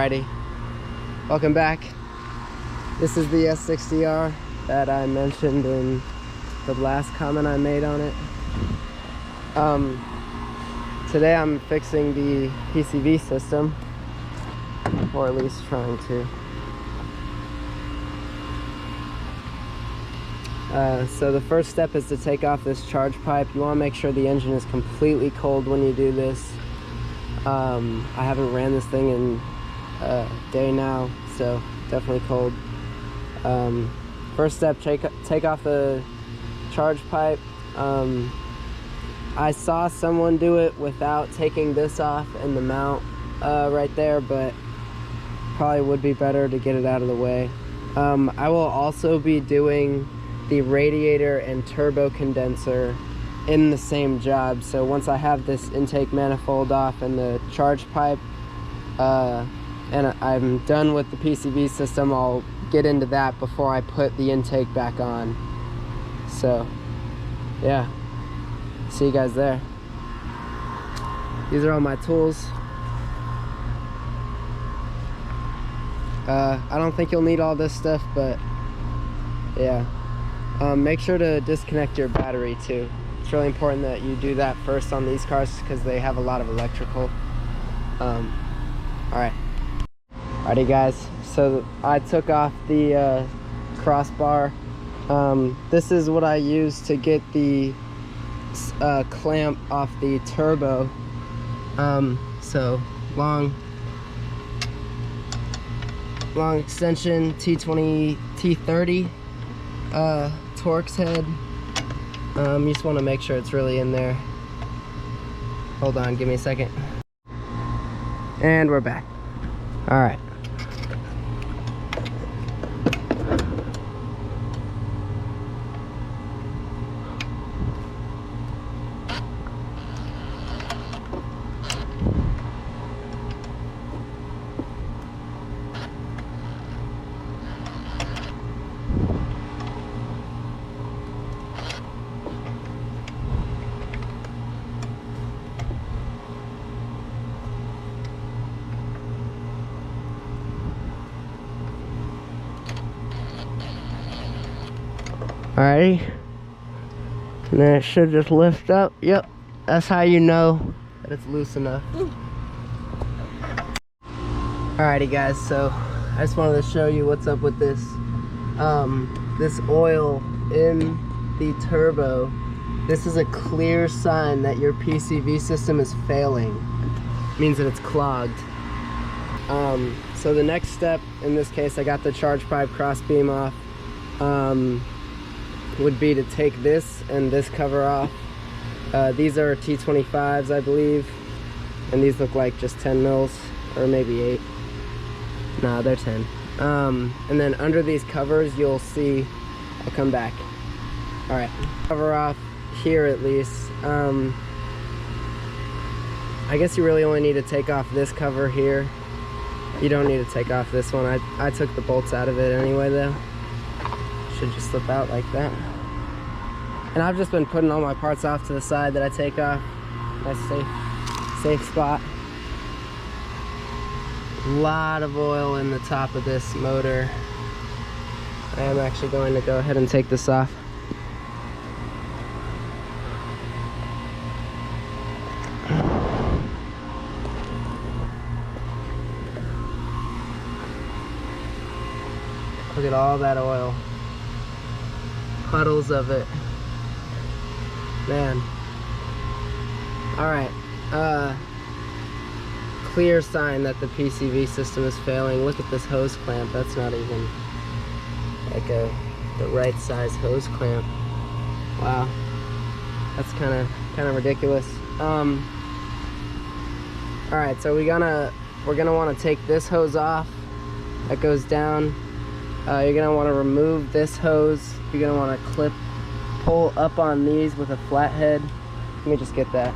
Alrighty, welcome back. This is the S60R that I mentioned in the last comment I made on it. Today I'm fixing the PCV system, or at least trying to. So the first step is to take off this charge pipe. You want to make sure the engine is completely cold when you do this. I haven't ran this thing in a day now, so definitely cold. First step, take off the charge pipe. I saw someone do it without taking this off and the mount right there, but probably would be better to get it out of the way. I will also be doing the radiator and turbo condenser in the same job. So once I have this intake manifold off and the charge pipe and I'm done with the PCV system, I'll get into that before I put the intake back on. So yeah, see you guys there. These are all my tools. I don't think you'll need all this stuff, but yeah. Make sure to disconnect your battery too. It's really important that you do that first on these cars because they have a lot of electrical. Alrighty guys, so I took off the crossbar. This is what I use to get the clamp off the turbo. So long extension T20 T30 Torx head. You just want to make sure it's really in there. Hold on, give me a second. And we're back. All right. Alrighty, and then it should just lift up. Yep, that's how you know that it's loose enough. Alrighty guys, so I just wanted to show you what's up with this. This oil in the turbo, this is a clear sign that your PCV system is failing. It means that it's clogged. So the next step, in this case, I got the charge pipe cross beam off. Would be to take this and this cover off. These are T25s, I believe, and these look like just 10 mils or maybe 8. Nah, they're 10. And then under these covers you'll see, I'll come back. All right, cover off here at least. I guess you really only need to take off this cover here. You don't need to take off this one. I took the bolts out of it anyway though. Should just slip out like that. And I've just been putting all my parts off to the side that I take off. Nice safe spot. A lot of oil in the top of this motor. I am actually going to go ahead and take this off. Look at all that oil. Puddles of it. Man. Alright. Clear sign that the PCV system is failing. Look at this hose clamp. That's not even like the right size hose clamp. Wow. That's kind of ridiculous. Alright, so we're gonna want to take this hose off that goes down. You're gonna want to remove this hose. You're gonna want to pull up on these with a flathead. Let me just get that.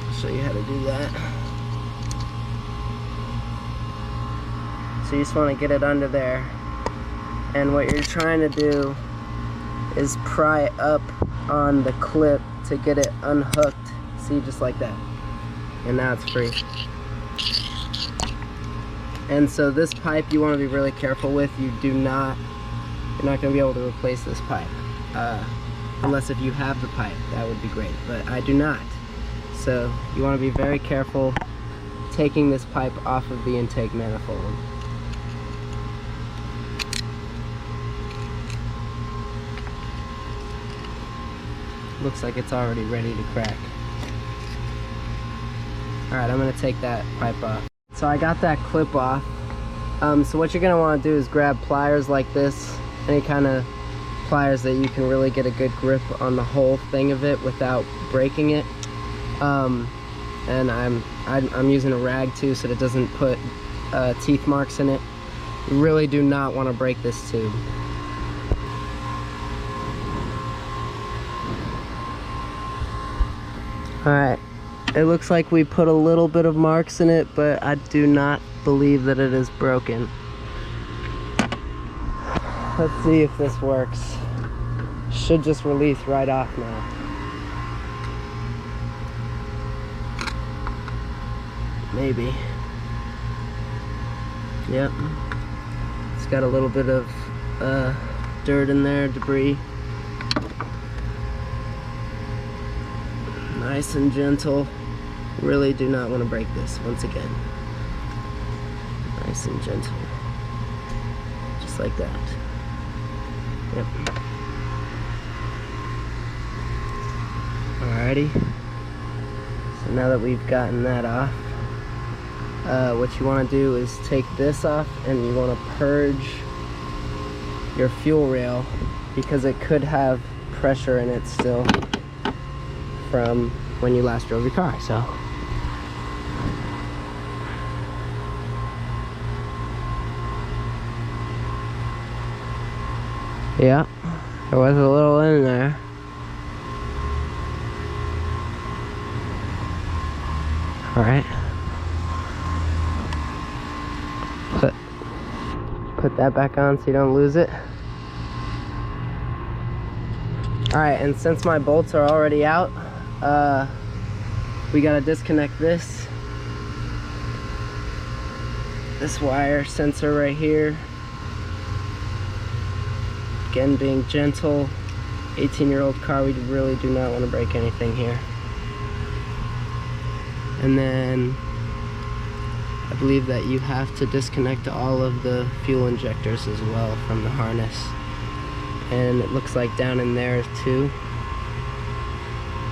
I'll show you how to do that. So you just want to get it under there, and what you're trying to do is pry up on the clip to get it unhooked See, just like that. And now it's free. And so this pipe you want to be really careful with. You're not going to be able to replace this pipe. Unless if you have the pipe, that would be great. But I do not. So you want to be very careful taking this pipe off of the intake manifold. Looks like it's already ready to crack. Alright, I'm going to take that pipe off. So I got that clip off. So what you're going to want to do is grab pliers like this, any kind of pliers that you can really get a good grip on the whole thing of it without breaking it. And I'm using a rag too so that it doesn't put teeth marks in it. You really do not want to break this tube. Alright, it looks like we put a little bit of marks in it, but I do not believe that it is broken. Let's see if this works. Should just release right off now. Maybe. Yep. It's got a little bit of dirt in there, debris. Nice and gentle. Really do not want to break this once again. Nice and gentle. Just like that. Yep. Alrighty. So now that we've gotten that off, what you want to do is take this off and you want to purge your fuel rail because it could have pressure in it still from when you last drove your car. So yeah, there was a little in there. All right, put that back on so you don't lose it. All right, and since my bolts are already out, we gotta disconnect this wire sensor right here. Again, being gentle, 18-year-old car, we really do not want to break anything here. And then I believe that you have to disconnect all of the fuel injectors as well from the harness. And it looks like down in there too.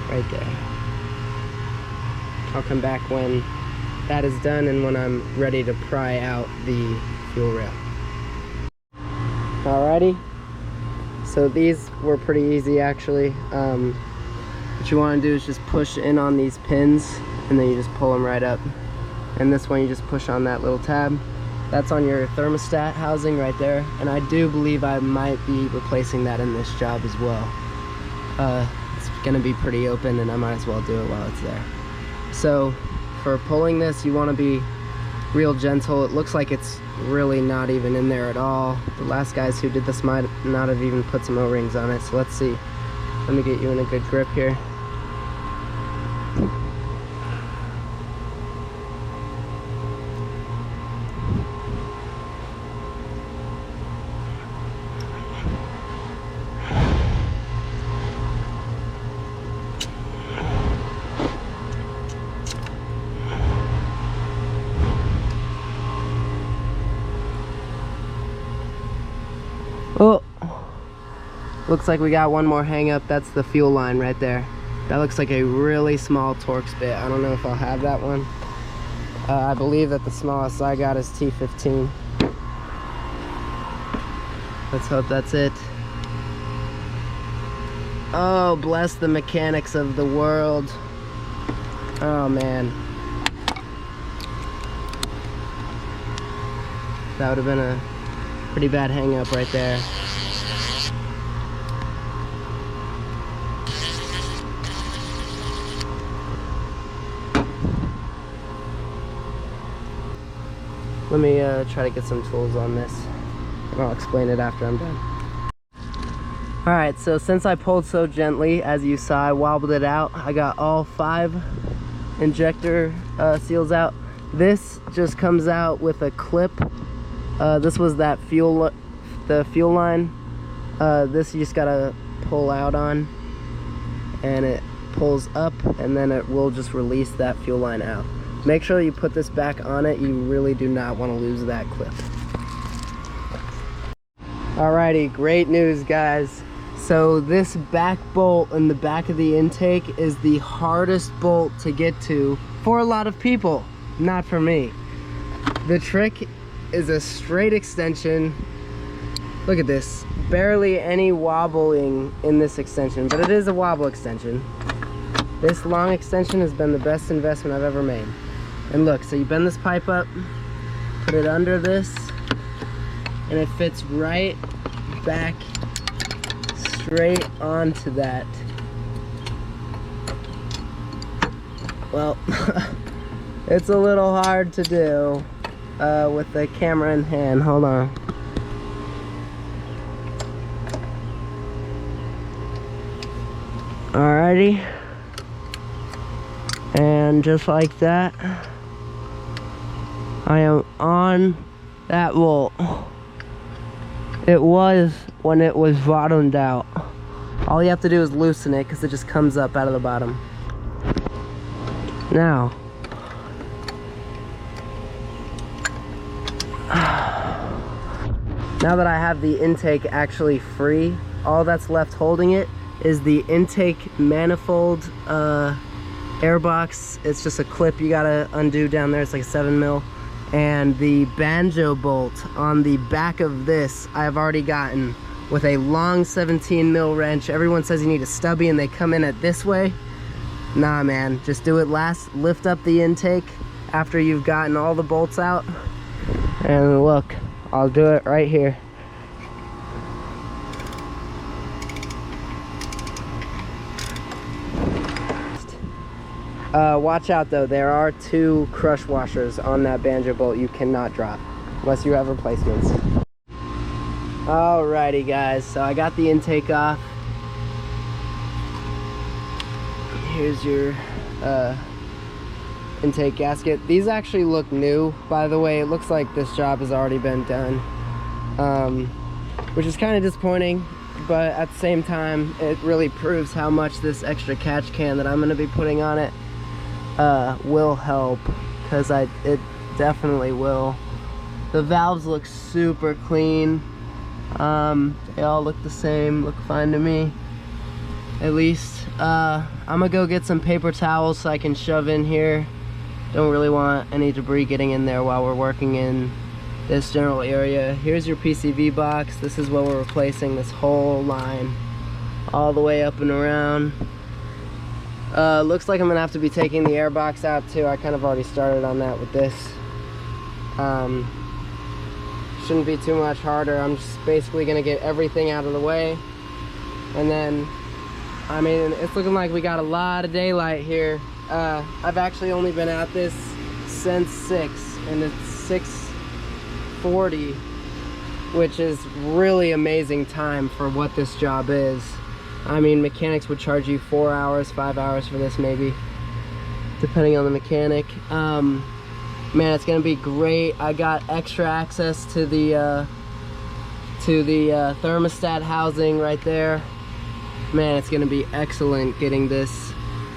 Right there. I'll come back when that is done and when I'm ready to pry out the fuel rail. Alrighty. So these were pretty easy actually. What you want to do is just push in on these pins and then you just pull them right up. And this one you just push on that little tab. That's on your thermostat housing right there. And I do believe I might be replacing that in this job as well. It's gonna be pretty open and I might as well do it while it's there. So for pulling this, you want to be real gentle. It looks like it's really not even in there at all. The last guys who did this might not have even put some O-rings on it. So let's see. Let me get you in a good grip here. Oh, looks like we got one more hang up. That's the fuel line right there. That looks like a really small Torx bit. I don't know if I'll have that one. I believe that the smallest I got is T15. Let's hope that's it. Oh, bless the mechanics of the world. Oh man. That would have been a pretty bad hang up right there. Let me try to get some tools on this and I'll explain it after I'm done. All right, so since I pulled so gently, as you saw, I wobbled it out. I got all 5 injector seals out. This just comes out with a clip. This was that the fuel line. This you just gotta pull out on, and it pulls up, and then it will just release that fuel line out. Make sure you put this back on it. You really do not want to lose that clip. Alrighty, great news, guys. So this back bolt in the back of the intake is the hardest bolt to get to for a lot of people, not for me. The trick is a straight extension. Look at this, barely any wobbling in this extension, but it is a wobble extension. This long extension has been the best investment I've ever made. And look, so you bend this pipe up, put it under this, and it fits right back straight onto that. Well, it's a little hard to do with the camera in hand. Hold on. Alrighty. And just like that, I am on that bolt. It was when it was bottomed out. All you have to do is loosen it because it just comes up out of the bottom. Now, now that I have the intake actually free, all that's left holding it is the intake manifold air box. It's just a clip you gotta undo down there. It's like a 7mm. And the banjo bolt on the back of this I've already gotten with a long 17mm wrench. Everyone says you need a stubby and they come in it this way. Nah, man, just do it last. Lift up the intake after you've gotten all the bolts out. And look, I'll do it right here. Watch out though, there are 2 crush washers on that banjo bolt you cannot drop unless you have replacements. Alrighty guys, so I got the intake off. Here's your intake gasket. These actually look new, by the way. It looks like this job has already been done, which is kind of disappointing, but at the same time it really proves how much this extra catch can that I'm going to be putting on it will help, because it definitely will. The valves look super clean. They all look the same, look fine to me, at least. I'm gonna go get some paper towels so I can shove in here. Don't really want any debris getting in there while we're working in this general area. Here's your PCV box. This is what we're replacing, this whole line all the way up and around. Looks like I'm gonna have to be taking the air box out too. I kind of already started on that with this. Shouldn't be too much harder. I'm just basically gonna get everything out of the way, and then, I mean, it's looking like we got a lot of daylight here. I've actually only been at this since 6, and it's 6:40, which is really amazing time for what this job is. I mean, mechanics would charge you 4 hours, 5 hours for this maybe, depending on the mechanic. Man, it's gonna be great. I got extra access to the thermostat housing right there. Man, it's gonna be excellent getting this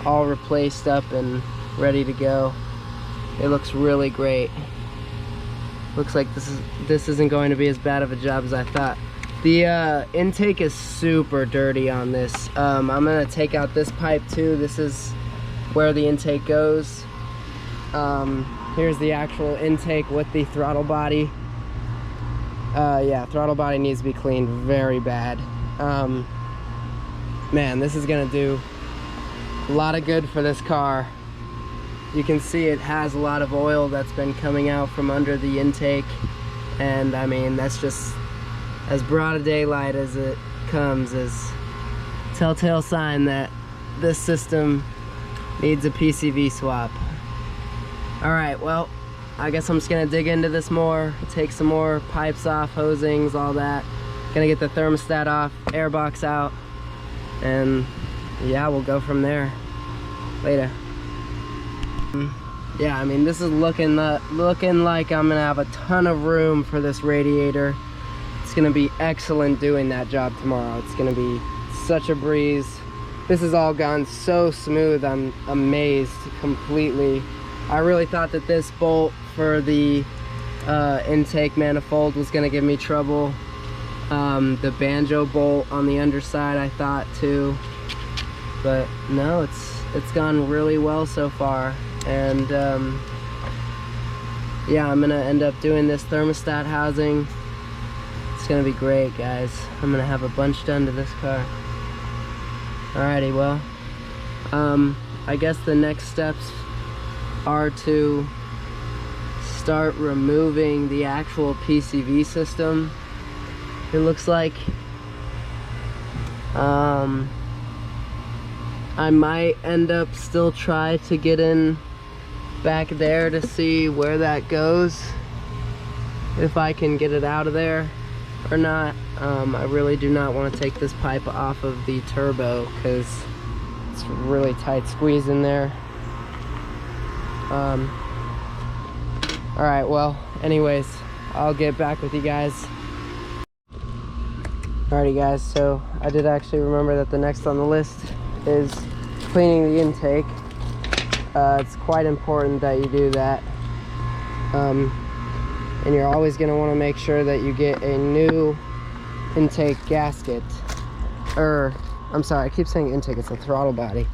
all replaced up and ready to go. It looks really great. Looks like this isn't going to be as bad of a job as I thought. The intake is super dirty on this. I'm gonna take out this pipe too. This is where the intake goes. Here's the actual intake with the throttle body. Yeah, throttle body needs to be cleaned very bad. Man, this is gonna do a lot of good for this car. You can see it has a lot of oil that's been coming out from under the intake, and I mean, that's just as broad a daylight as it comes, is telltale sign that this system needs a PCV swap. Alright, well, I guess I'm just gonna dig into this more, take some more pipes off, hosings, all that, Gonna get the thermostat off, air box out, and yeah, we'll go from there later. Yeah, I mean, this is looking like I'm gonna have a ton of room for this radiator. It's gonna be excellent doing that job tomorrow. It's gonna be such a breeze. This has all gone so smooth. I'm amazed completely. I really thought that this bolt for the intake manifold was gonna give me trouble. The banjo bolt on the underside I thought too, but no, it's gone really well so far. And yeah, I'm gonna end up doing this thermostat housing. It's gonna be great, guys. I'm gonna have a bunch done to this car. Alrighty, well, I guess the next steps are to start removing the actual PCV system. It looks like I might end up still try to get in back there to see where that goes, if I can get it out of there or not. I really do not want to take this pipe off of the turbo because it's a really tight squeeze in there. Alright, well, anyways, I'll get back with you guys. Alrighty guys, so I did actually remember that the next on the list is cleaning the intake. It's quite important that you do that. And you're always going to want to make sure that you get a new intake gasket. I'm sorry, I keep saying intake, it's a throttle body.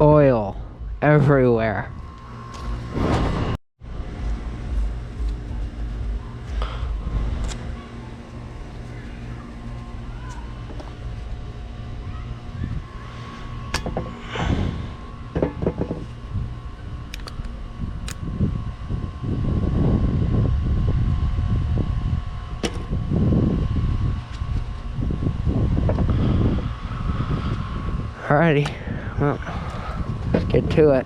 Oil everywhere. Alrighty, well, let's get to it.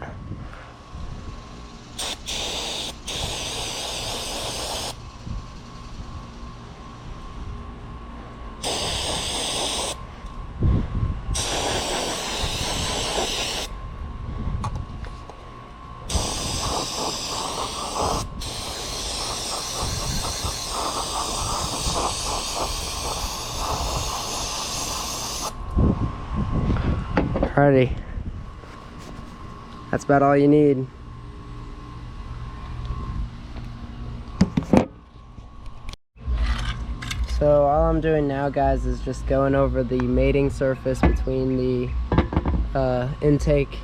Alrighty, that's about all you need. So all I'm doing now, guys, is just going over the mating surface between the intake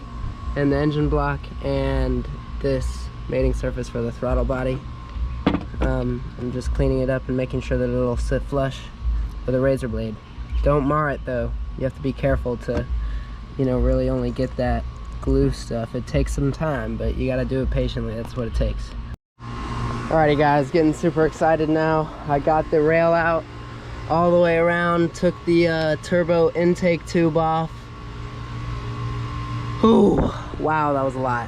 and the engine block and this mating surface for the throttle body. I'm just cleaning it up and making sure that it'll sit flush with a razor blade. Don't mar it though. You have to be careful to, you know, really only get that glue stuff. It takes some time, but you gotta do it patiently. That's what it takes. Alrighty guys, getting super excited now. I got the rail out all the way around, took the turbo intake tube off. Ooh, wow, that was a lot.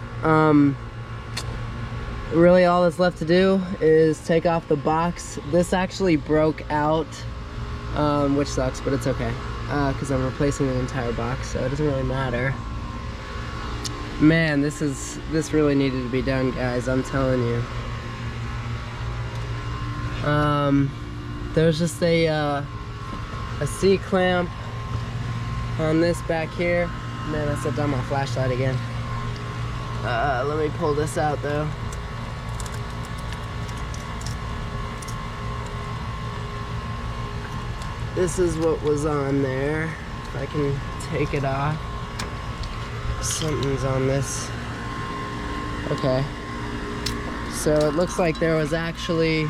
Really all that's left to do is take off the box. This actually broke out, which sucks, but it's okay. Because I'm replacing the entire box, so it doesn't really matter. Man, this really needed to be done, guys, I'm telling you. There's just a C-clamp on this back here. Man, I set down my flashlight again. Let me pull this out though. This is what was on there. If I can take it off. Something's on this. Okay. So it looks like there was actually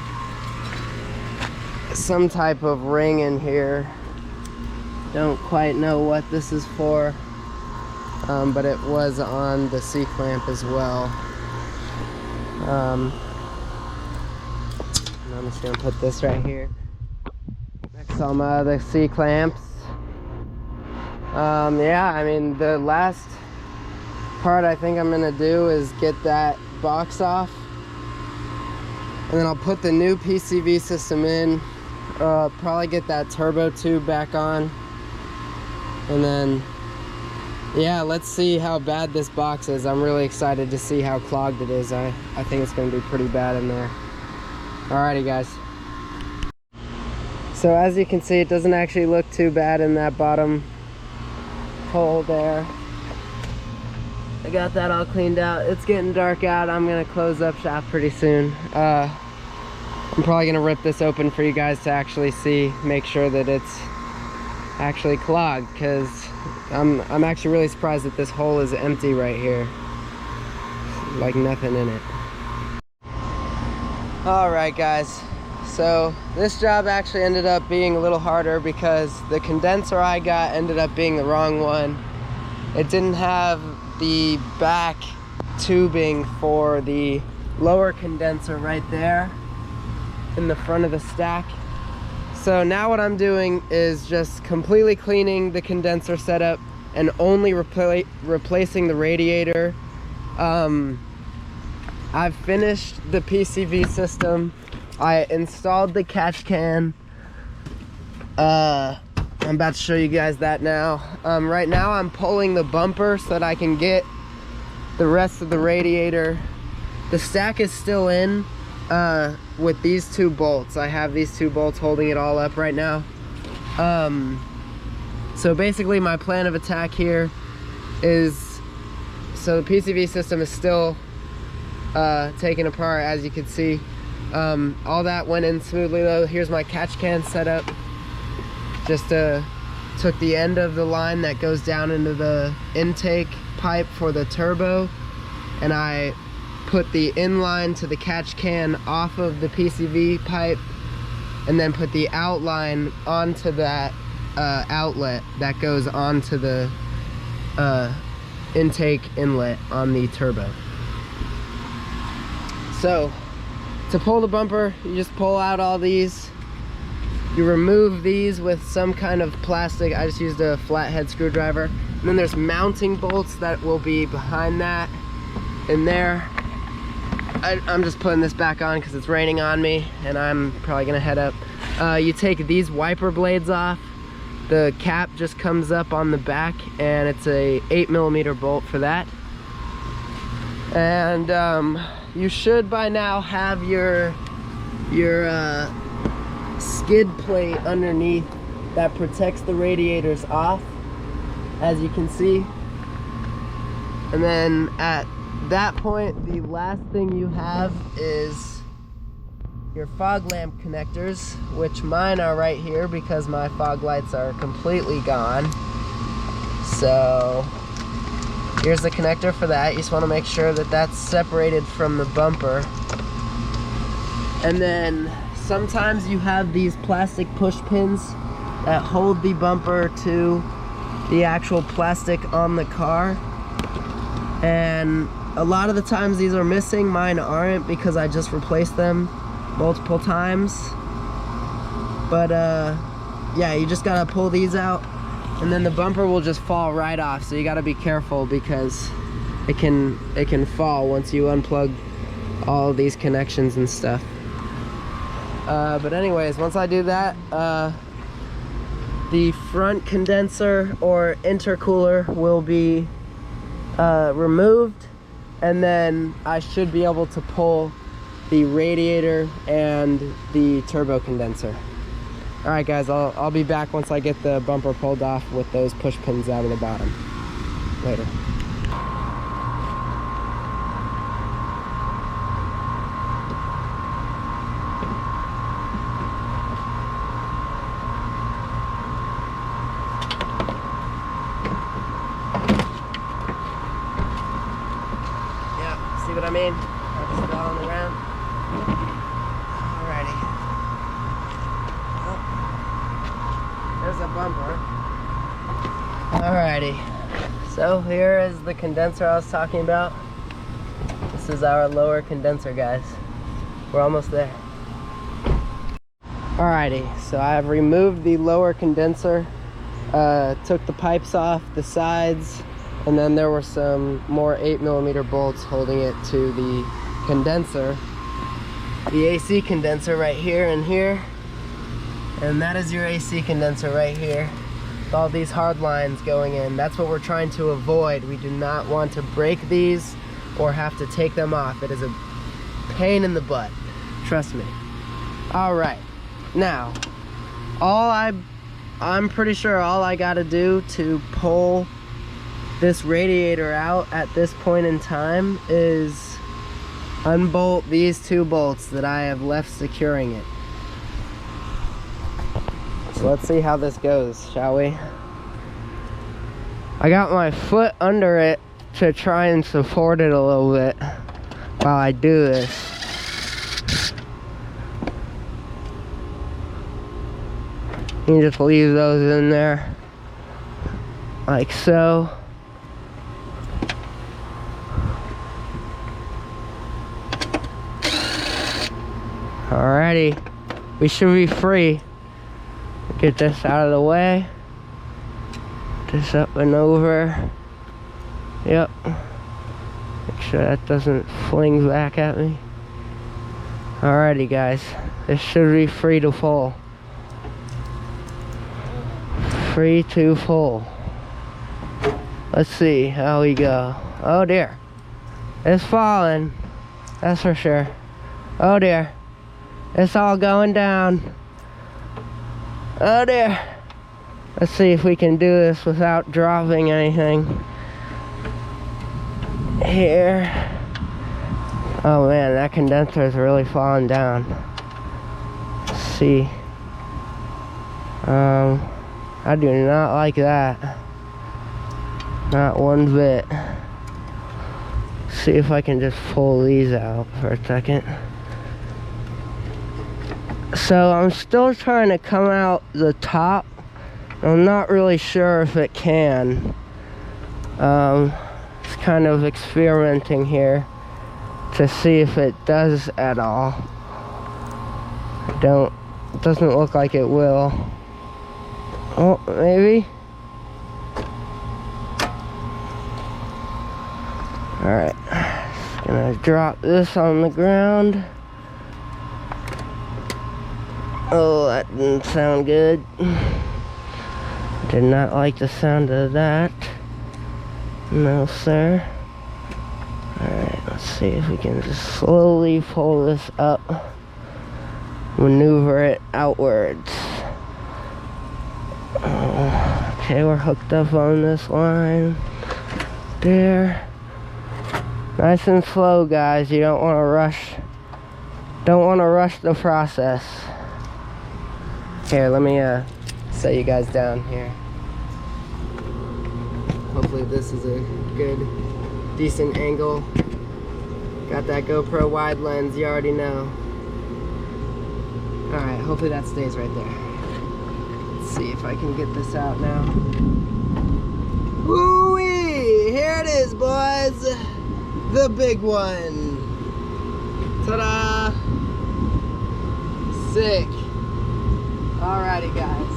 some type of ring in here. Don't quite know what this is for. But it was on the C-clamp as well. I'm just gonna put this right here next to all my other C-clamps. Yeah, I mean, the last part I think I'm gonna do is get that box off, and then I'll put the new PCV system in, probably get that turbo tube back on, and then yeah, let's see how bad this box is. I'm really excited to see how clogged it is. I think it's gonna be pretty bad in there. Alrighty guys, so as you can see, it doesn't actually look too bad in that bottom hole there. I got that all cleaned out. It's getting dark out. I'm gonna close up shop pretty soon. I'm probably gonna rip this open for you guys to actually see, make sure that it's actually clogged, because I'm actually really surprised that this hole is empty right here, like nothing in it. All right guys, so this job actually ended up being a little harder because the condenser I got ended up being the wrong one. It didn't have the back tubing for the lower condenser right there in the front of the stack. So now what I'm doing is just completely cleaning the condenser setup and only replacing the radiator. I've finished the PCV system. I installed the catch can. I'm about to show you guys that now. Right now I'm pulling the bumper so that I can get the rest of the radiator. The stack is still in with these two bolts. I have these two bolts holding it all up right now. So basically my plan of attack here is, so the PCV system is still taken apart, as you can see. All that went in smoothly though. Here's my catch can setup. Just took the end of the line that goes down into the intake pipe for the turbo, and I put the inline to the catch can off of the PCV pipe, and then put the outline onto that outlet that goes onto the intake inlet on the turbo. So to pull the bumper, you just pull out all these. You remove these with some kind of plastic. I just used a flathead screwdriver. And then there's mounting bolts that will be behind that in there. I'm just putting this back on because it's raining on me and I'm probably gonna head up. You take these wiper blades off. The cap just comes up on the back, and it's a 8mm bolt for that. And you should by now have your skid plate underneath that protects the radiators off, as you can see. And then at that point, the last thing you have is your fog lamp connectors, which mine are right here because my fog lights are completely gone. So here's the connector for that. You just want to make sure that that's separated from the bumper. And then sometimes you have these plastic push pins that hold the bumper to the actual plastic on the car. And a lot of the times these are missing. Mine aren't because I just replaced them multiple times. But yeah, you just gotta pull these out, and then the bumper will just fall right off. So you gotta be careful because it can fall once you unplug all of these connections and stuff. But anyways, once I do that, the front condenser or intercooler will be removed, and then I should be able to pull the radiator and the turbo condenser. All right guys, I'll be back once I get the bumper pulled off with those push pins out of the bottom. Later. Yeah, see what I mean? I just got on the ground. Alrighty. Oh, there's a bumper. Alrighty. So here is the condenser I was talking about. This is our lower condenser, guys. We're almost there. Alrighty, so I have removed the lower condenser, took the pipes off the sides, and then there were some more 8mm bolts holding it to the condenser. The AC condenser right here and here, and that is your AC condenser right here with all these hard lines going in. That's what we're trying to avoid. We do not want to break these or have to take them off. It is a pain in the butt, trust me. All right, now I'm pretty sure all I gotta do to pull this radiator out at this point in time is unbolt these 2 bolts that I have left securing it. So let's see how this goes, shall we? I got my foot under it to try and support it a little bit while I do this. You just leave those in there like so. Alrighty, we should be free. Get this out of the way. This up and over. Yep. Make sure that doesn't fling back at me. Alrighty guys, this should be free to pull. Free to pull. Let's see how we go. Oh dear. It's falling. That's for sure. Oh dear. It's all going down. Oh dear. Let's see if we can do this without dropping anything. Here. Oh man, that condenser is really falling down. Let's see. I do not like that. Not one bit. See if I can just pull these out for a second. So I'm still trying to come out the top. I'm not really sure if it can. It's kind of experimenting here to see if it does at all. It doesn't look like it will. Oh, maybe. Alright, just gonna drop this on the ground. Oh, that didn't sound good. Did not like the sound of that. No, sir. Alright, let's see if we can just slowly pull this up. Maneuver it outwards. Okay, we're hooked up on this line. There. Nice and slow, guys. You don't want to rush. Don't want to rush the process. Here, let me set you guys down here. Hopefully this is a good, decent angle. Got that GoPro wide lens, you already know. Alright, hopefully that stays right there. Let's see if I can get this out now. Woo-wee! Here it is, boys! The big one! Ta-da! Sick! Alrighty, guys.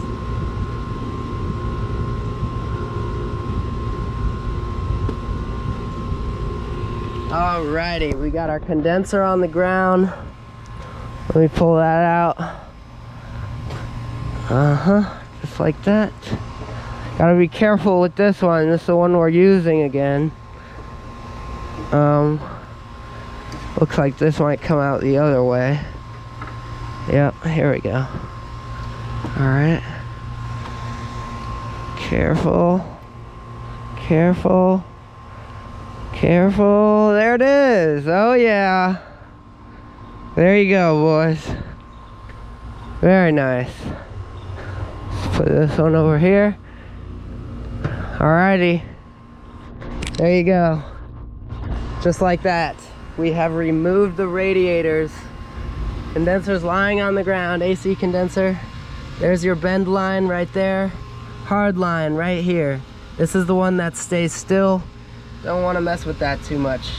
Alrighty, we got our condenser on the ground. Let me pull that out. Just like that. Gotta be careful with this one. This is the one we're using again. Looks like this might come out the other way. Yep, here we go. Alright. Careful. Careful. Careful. There it is. Oh yeah. There you go, boys. Very nice. Let's put this one over here. Alrighty. There you go. Just like that. We have removed the radiators. Condenser's lying on the ground. AC condenser. There's your bend line right there. Hard line right here. This is the one that stays still. Don't want to mess with that too much.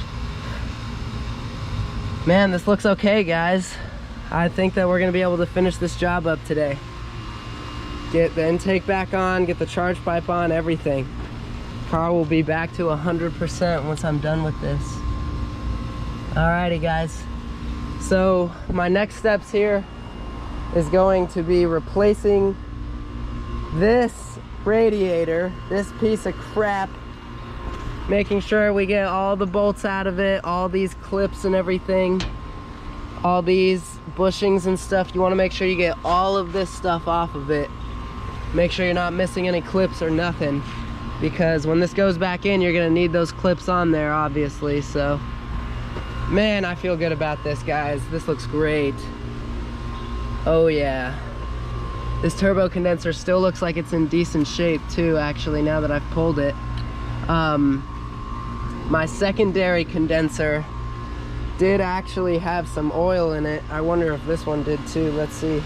Man, this looks okay, guys. I think that we're gonna be able to finish this job up today. Get the intake back on, get the charge pipe on, everything. Car will be back to 100% once I'm done with this. Alrighty guys, so my next steps here is going to be replacing this radiator, this piece of crap, making sure we get all the bolts out of it, all these clips and everything, all these bushings and stuff. You want to make sure you get all of this stuff off of it. Make sure you're not missing any clips or nothing, because when this goes back in, you're gonna need those clips on there, obviously. So man, I feel good about this, guys. This looks great. Oh yeah, this turbo condenser still looks like it's in decent shape too, actually, now that I've pulled it. My secondary condenser did actually have some oil in it. I wonder if this one did too. Let's see.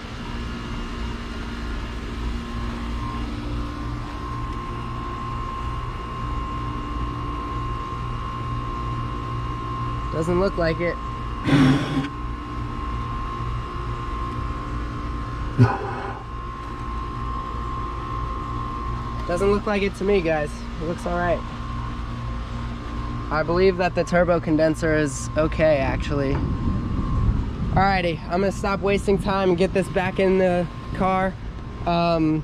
Doesn't look like it. Doesn't look like it to me, guys. It looks all right. I believe that the turbo condenser is okay, actually. Alrighty, I'm gonna stop wasting time and get this back in the car. I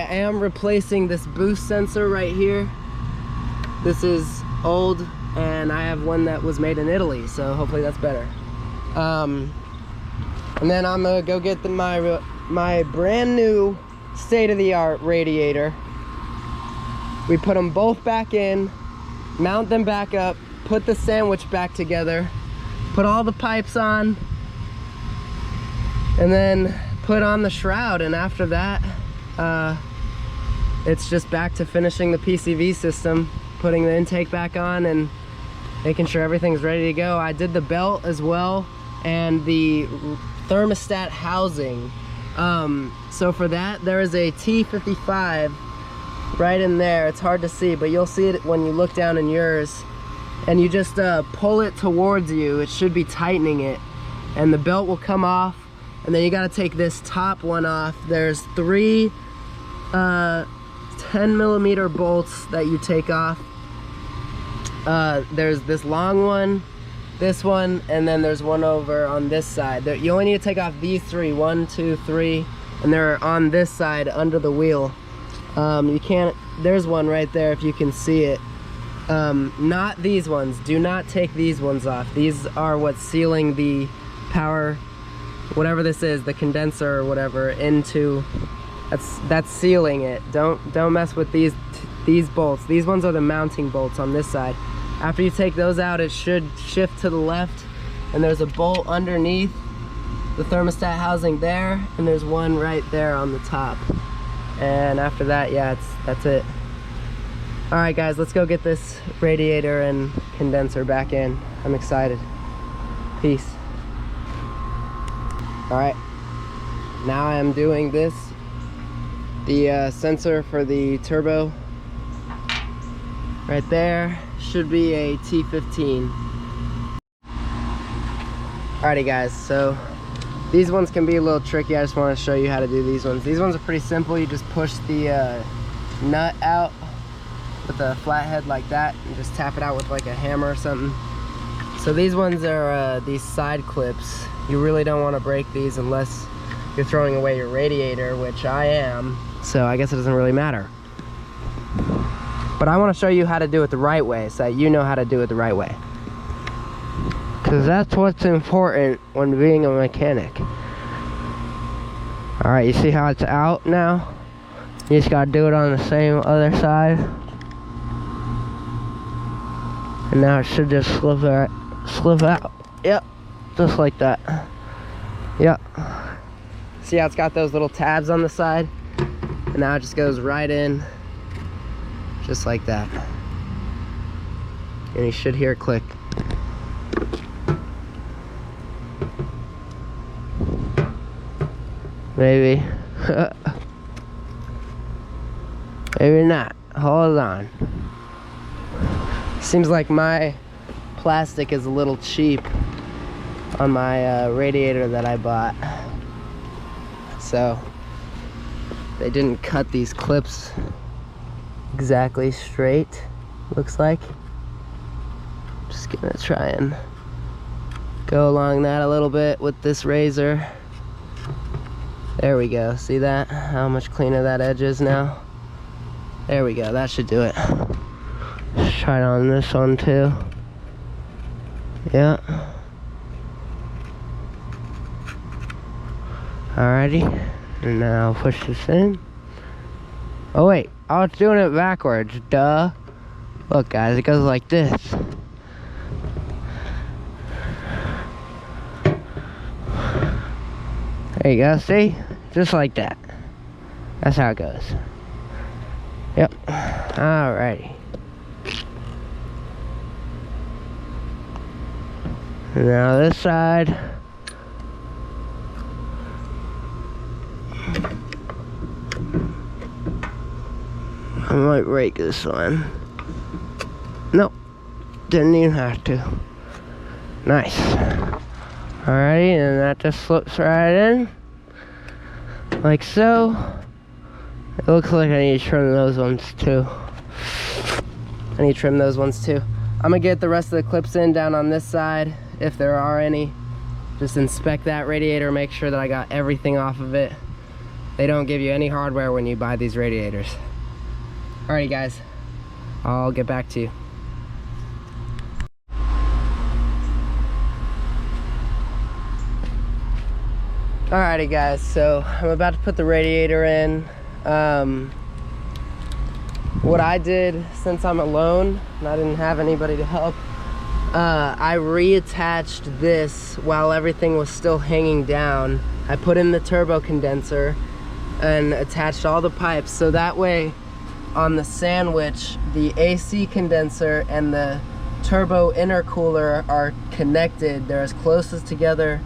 am replacing this boost sensor right here. This is old, and I have one that was made in Italy, so hopefully that's better. And then I'm gonna go get my brand new state-of-the-art radiator. We put them both back in, mount them back up, put the sandwich back together, put all the pipes on, and then put on the shroud. And after that, it's just back to finishing the PCV system, putting the intake back on and making sure everything's ready to go. I did the belt as well and the thermostat housing. So for that, there is a T55 right in there. It's hard to see, but you'll see it when you look down in yours, and you just pull it towards you. It should be tightening it, and the belt will come off, and then you got to take this top one off. There's 3 10mm bolts that you take off. There's this long one, this one, and then there's one over on this side. You only need to take off these 3, 1, 2, 3, and they're on this side under the wheel. You can't, there's one right there if you can see it. Not these ones. Do not take these ones off. These are what's sealing the power, whatever this is, the condenser or whatever, into, that's sealing it. Don't mess with these bolts. These ones are the mounting bolts on this side. After you take those out, it should shift to the left, and there's a bolt underneath the thermostat housing there, and there's one right there on the top. And after that, yeah, that's it. All right, guys, let's go get this radiator and condenser back in. I'm excited. Peace. All right, now I am doing this. The sensor for the turbo right there should be a T15. Alrighty, guys, so these ones can be a little tricky. I just want to show you how to do these ones. These ones are pretty simple. You just push the nut out with a flathead like that and just tap it out with like a hammer or something. So these ones are these side clips. You really don't want to break these unless you're throwing away your radiator, which I am, so I guess it doesn't really matter. But I want to show you how to do it the right way, so that you know how to do it the right way, because that's what's important when being a mechanic. Alright, you see how it's out now? You just gotta do it on the same other side. And now it should just slip out. Yep, just like that. Yep. See how it's got those little tabs on the side? And now it just goes right in, just like that. And you should hear it click. Maybe. Maybe not. Hold on. Seems like my plastic is a little cheap. on my radiator that I bought. So they didn't cut these clips exactly straight, looks like. Just gonna try and go along that a little bit with this razor. There we go. See that? How much cleaner that edge is now? There we go. That should do it. Let's try it on this one too. Yeah. Alrighty. And now push this in. Oh wait, I was doing it backwards. Duh. Look guys, it goes like this. There you go, see? Just like that. That's how it goes. Yep. Alrighty. Now this side. I might rake this one. Nope. Didn't even have to. Nice. Alrighty, and that just slips right in. Like so. It looks like I need to trim those ones too. I need to trim those ones too. I'm gonna get the rest of the clips in down on this side, if there are any. Just inspect that radiator, make sure that I got everything off of it. They don't give you any hardware when you buy these radiators. Alrighty guys, I'll get back to you. Alrighty guys, so I'm about to put the radiator in. What I did, since I'm alone and I didn't have anybody to help, I reattached this while everything was still hanging down. I put in the turbo condenser and attached all the pipes, so that way on the sandwich the AC condenser and the turbo intercooler are connected. They're as close as together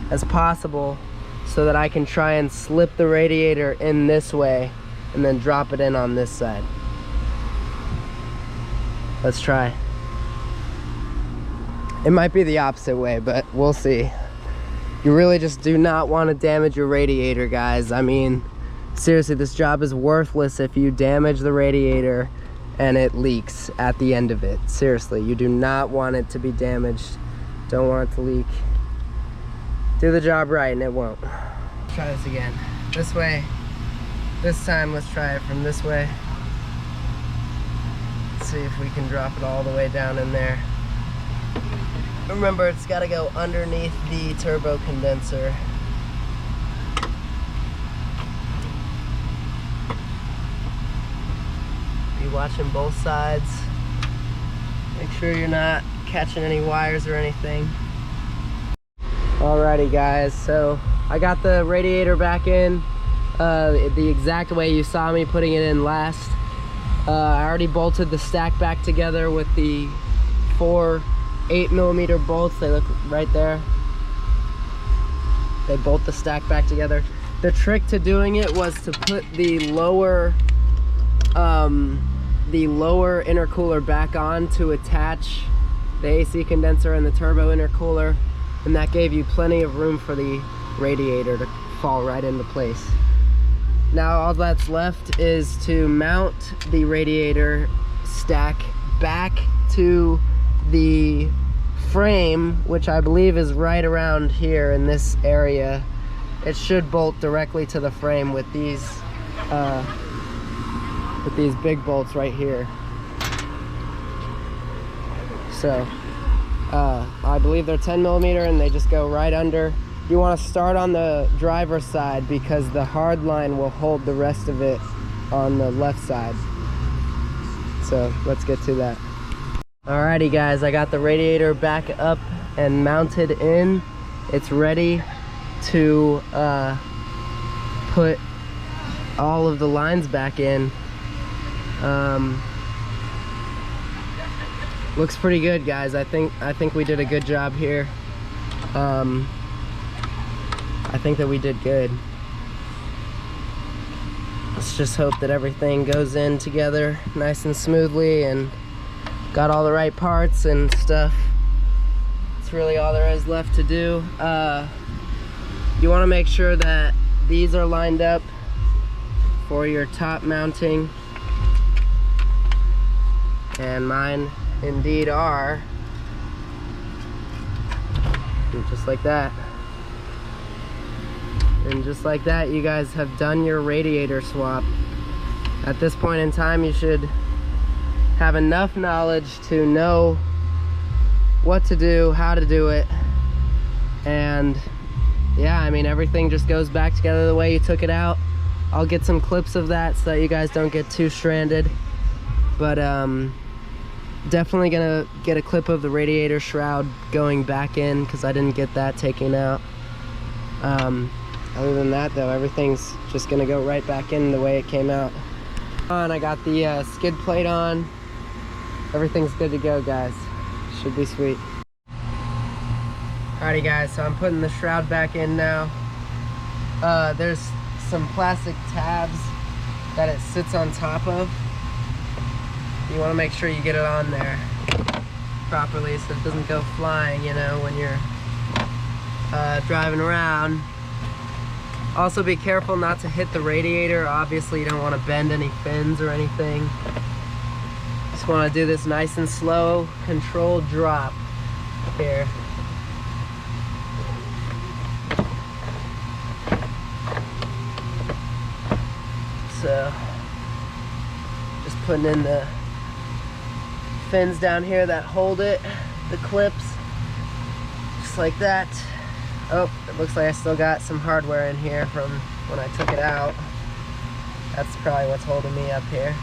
as possible, so that I can try and slip the radiator in this way and then drop it in on this side. Let's try. It might be the opposite way, but we'll see. You really just do not want to damage your radiator, guys. I mean, seriously, this job is worthless if you damage the radiator and it leaks at the end of it. Seriously, you do not want it to be damaged. Don't want it to leak. Do the job right and it won't. Let's try this again. This way. This time let's try it from this way. Let's see if we can drop it all the way down in there. Remember, it's got to go underneath the turbo condenser. Be watching both sides. Make sure you're not catching any wires or anything. Alrighty guys, so I got the radiator back in the exact way you saw me putting it in last. I already bolted the stack back together with the 4 8mm bolts. They look right there. They bolt the stack back together. The trick to doing it was to put the lower intercooler back on to attach the AC condenser and the turbo intercooler, and that gave you plenty of room for the radiator to fall right into place. Now all that's left is to mount the radiator stack back to the frame, which I believe is right around here in this area. It should bolt directly to the frame with these big bolts right here. So I believe they're 10mm and they just go right under. You want to start on the driver's side because the hard line will hold the rest of it on the left side. So let's get to that. Alrighty guys, I got the radiator back up and mounted in. It's ready to put all of the lines back in. Looks pretty good, guys. I think we did a good job here. I think that we did good. Let's just hope that everything goes in together nice and smoothly and got all the right parts and stuff. that's really all there is left to do. You want to make sure that these are lined up for your top mounting, and mine indeed are. And just like that. And just like that, you guys have done your radiator swap. At this point in time, you should have enough knowledge to know what to do, how to do it, and yeah, I mean, everything just goes back together the way you took it out. I'll get some clips of that so that you guys don't get too stranded, but definitely gonna get a clip of the radiator shroud going back in because I didn't get that taken out. Other than that though, everything's just gonna go right back in the way it came out. And I got the skid plate on. Everything's good to go, guys. Should be sweet. Alrighty guys, so I'm putting the shroud back in now. There's some plastic tabs that it sits on top of. You want to make sure you get it on there properly so it doesn't go flying, you know, when you're driving around. Also be careful not to hit the radiator. Obviously you don't want to bend any fins or anything. Just want to do this nice and slow, controlled drop here. So just putting in the fins down here that hold it, the clips, just like that. Oh, it looks like I still got some hardware in here from when I took it out. That's probably what's holding me up here.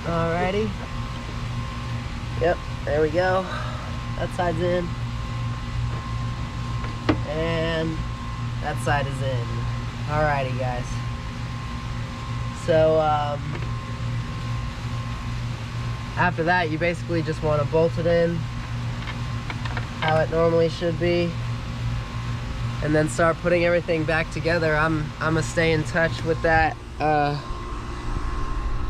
Alrighty. Yep, there we go. That side's in. And that side is in. Alrighty guys. So after that, you basically just want to bolt it in how it normally should be, and then start putting everything back together. I'm gonna stay in touch with that.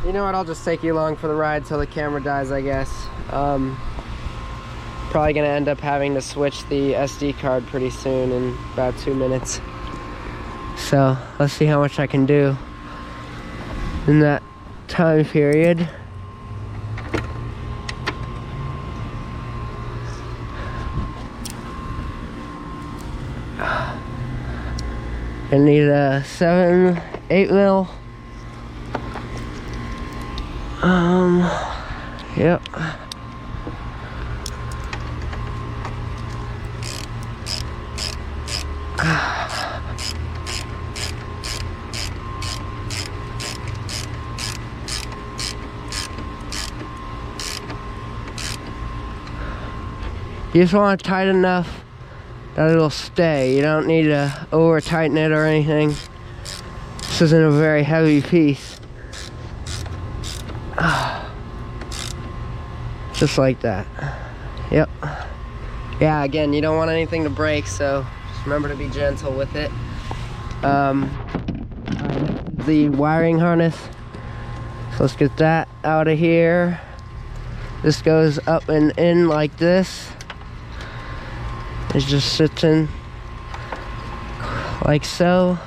You know what, I'll just take you along for the ride till the camera dies, I guess. Probably gonna end up having to switch the SD card pretty soon in about 2 minutes. So let's see how much I can do in that time period. I need a 8 mil. Yep. You just want it tight enough that it'll stay. You don't need to over tighten it or anything. This isn't a very heavy piece. Just like that. Yep. Yeah, again, you don't want anything to break, so just remember to be gentle with it. The wiring harness. So let's get that out of here. This goes up and in like this. It just sits in like so.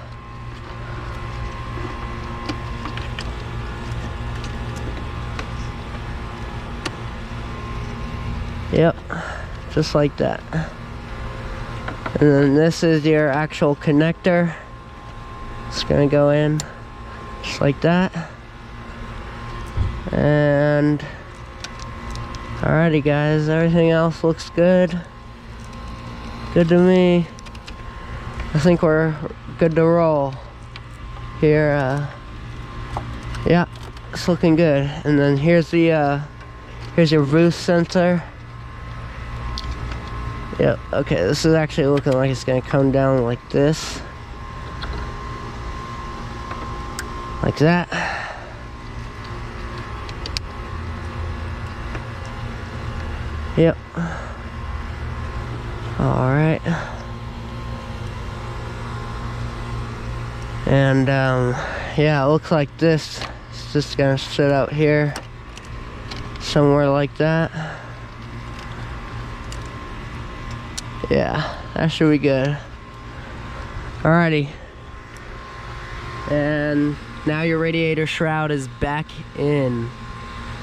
Yep, just like that. And then this is your actual connector. It's gonna go in just like that. And alrighty guys, everything else looks good. Good to me. I think we're good to roll here. Yeah, it's looking good. And then here's the here's your boost sensor. Yep. Okay, this is actually looking like it's gonna come down like this, like that. Yep. All right. And yeah, it looks like this. It's just gonna sit out here somewhere like that. Yeah, that should be good. Alrighty. And now your radiator shroud is back in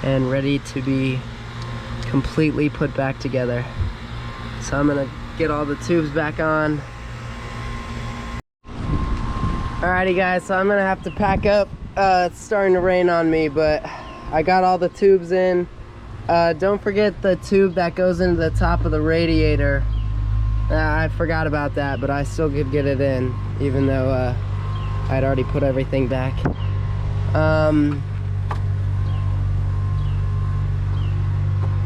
and ready to be completely put back together. So I'm gonna get all the tubes back on. Alrighty guys, so I'm gonna have to pack up. It's starting to rain on me, but I got all the tubes in. Don't forget the tube that goes into the top of the radiator. I forgot about that, but I still could get it in, even though I'd already put everything back.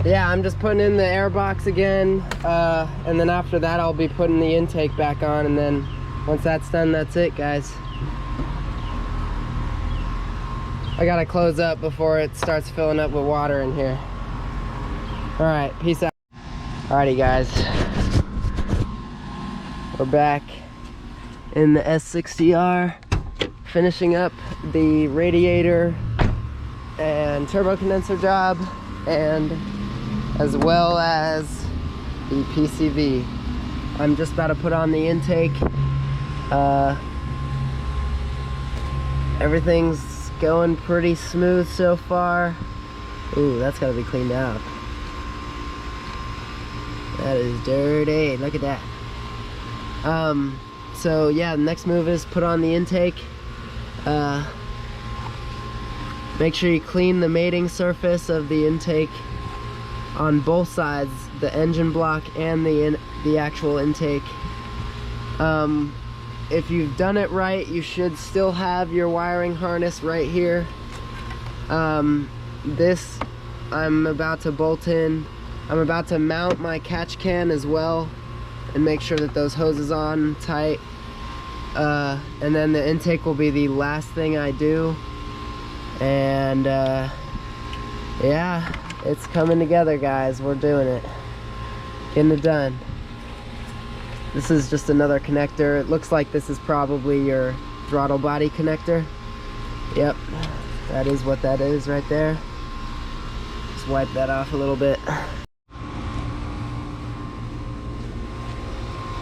Yeah, I'm just putting in the air box again, and then after that I'll be putting the intake back on, and then once that's done, that's it, guys. I gotta close up before it starts filling up with water in here. Alright, peace out. Alrighty guys, we're back in the S60R, finishing up the radiator and turbo condenser job, and as well as the PCV. I'm just about to put on the intake. Everything's going pretty smooth so far. Ooh, that's gotta be cleaned out. That is dirty, look at that. So yeah, the next move is put on the intake. Make sure you clean the mating surface of the intake on both sides, the engine block and the actual intake. If you've done it right, you should still have your wiring harness right here. This I'm about to bolt in. I'm about to mount my catch can as well and make sure that those hoses on tight. And then the intake will be the last thing I do. And yeah, it's coming together, guys. We're doing it, getting it done. This is just another connector. It looks like this is probably your throttle body connector. Yep, that is what that is right there. Just wipe that off a little bit.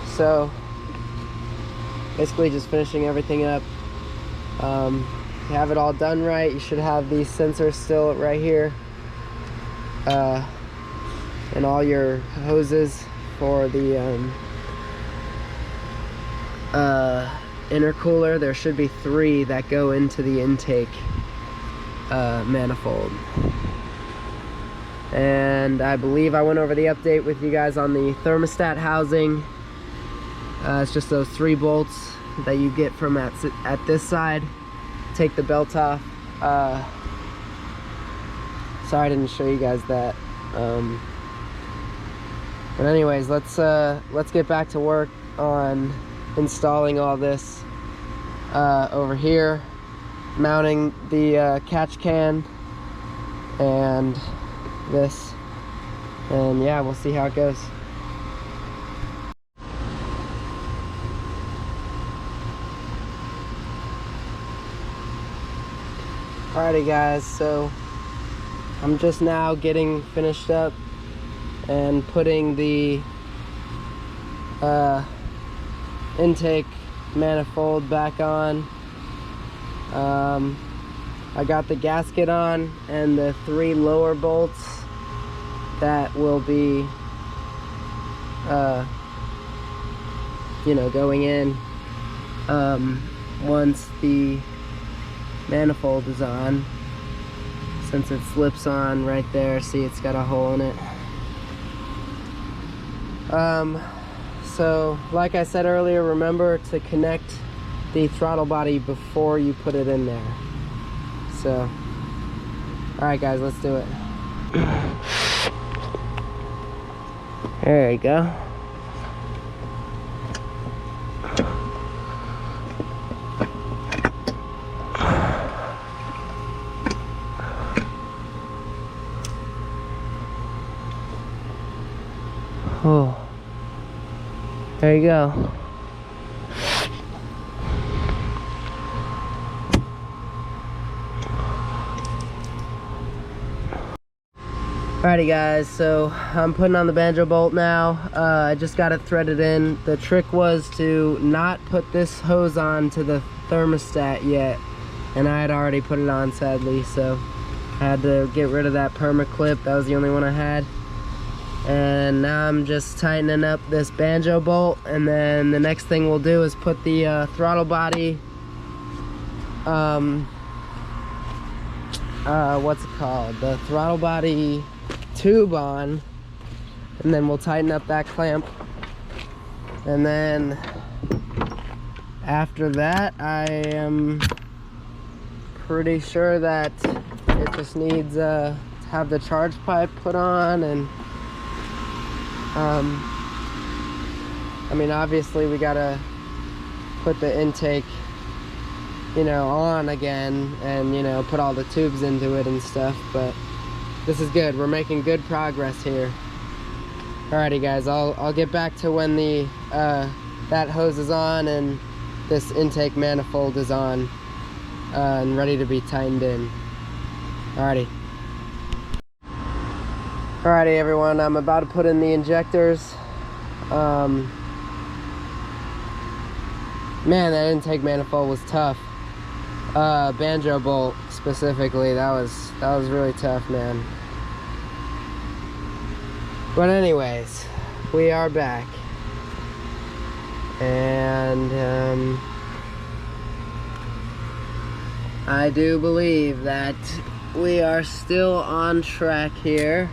So basically just finishing everything up. You have it all done right. You should have these sensors still right here, and all your hoses for the intercooler. There should be 3 that go into the intake manifold. And I believe I went over the update with you guys on the thermostat housing. It's just those 3 bolts that you get from at this side. Take the belt off. Sorry I didn't show you guys that. But anyways, let's get back to work on installing all this over here, mounting the catch can and this, and yeah, we'll see how it goes. Alrighty guys, so I'm just now getting finished up and putting the intake manifold back on. I got the gasket on and the 3 lower bolts that will be going in once the manifold is on, since it slips on right there. See, it's got a hole in it. So like I said earlier, remember to connect the throttle body before you put it in there. So alright guys, let's do it. There you go. Oh, there you go. Alrighty guys, so I'm putting on the banjo bolt now. I just got it threaded in. The trick was to not put this hose on to the thermostat yet, and I had already put it on, sadly, so I had to get rid of that perma clip. That was the only one I had. And now I'm just tightening up this banjo bolt, and then the next thing we'll do is put the throttle body, what's it called? The throttle body tube on, and then we'll tighten up that clamp. And then after that, I am pretty sure that it just needs to have the charge pipe put on, and I mean, obviously we gotta put the intake, you know, on again, and, you know, put all the tubes into it and stuff, but this is good. We're making good progress here. Alrighty guys, I'll get back to when the that hose is on and this intake manifold is on and ready to be tightened in. Alrighty. Alrighty everyone, I'm about to put in the injectors. Man, that intake manifold was tough. Banjo bolt specifically, that was really tough, man. But anyways, we are back, and I do believe that we are still on track here.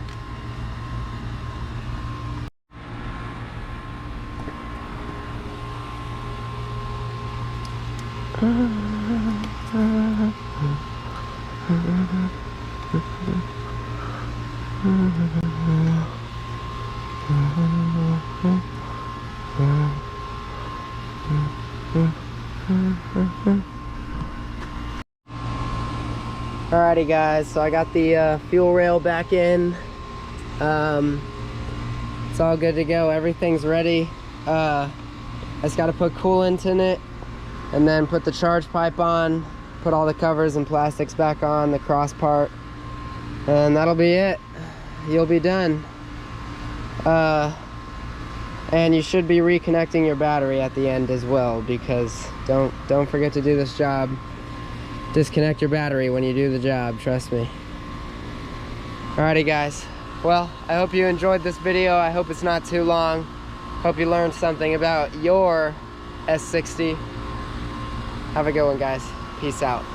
Alrighty guys, so I got the fuel rail back in. It's all good to go. Everything's ready. I just got to put coolant in it, and then put the charge pipe on, put all the covers and plastics back on, the cross part, and that'll be it. You'll be done. And you should be reconnecting your battery at the end as well, because don't forget to do this job. Disconnect your battery when you do the job, trust me. Alrighty guys, well, I hope you enjoyed this video. I hope it's not too long. Hope you learned something about your S60. Have a good one guys. Peace out.